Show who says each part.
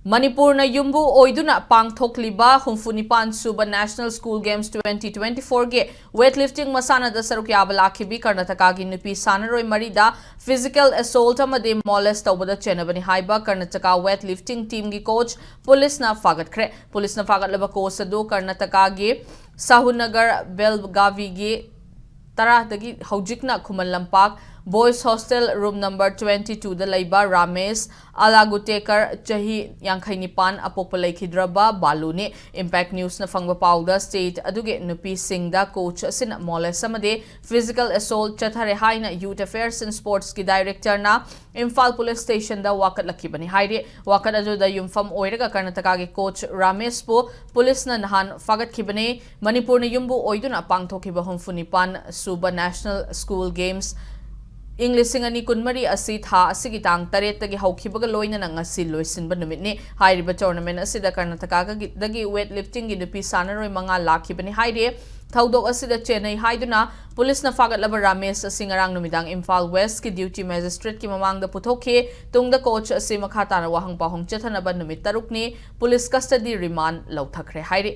Speaker 1: Manipur na yumbu oiduna pangthokliba humfunipan suba National School Games 2024 ge weightlifting masana da saruk yaba lakhibi Karnataka gi nupi sanaroi marida physical assault amade molest tawbada chenabani haiba Karnataka weightlifting team gi coach police na fagat laba coach adu Karnataka gi Sahunagar Belgavi gi tara dagi haujikna khuman lampak Boys Hostel Room Number 22 da laiba Ramesh Alagutekar chahi Yankhainipan apokpa laikhidraba Baluni Impact News na fangba pauda state aduge nupi singda coach sin molest samade physical assault chathare haina Youth Affairs and Sports ki director na Imphal Police Station da wakat lakibani haire wakat adu da yumfam oiraga Karnataka ge coach Ramesh po police na nahan fagat khibane Manipur na yumbu oiduna pangthokiba humfunipan suba National School Games English ani kunmari asi tha asigi tang taret tagi haukibaga loina na ngasi loisinba numitni hairiba tournament asida Karnataka dagi weightlifting gi nupi sanaroi manga lakhibani haire thaudok asida Chennai haiduna police na fagatlaba Ramesh singarang numidang Imphal West ki duty magistrate ki mamangda puthokhe tungda coach asi makhatana wahang pahong chathanaba numit tarukni police custody remand lauthakre haire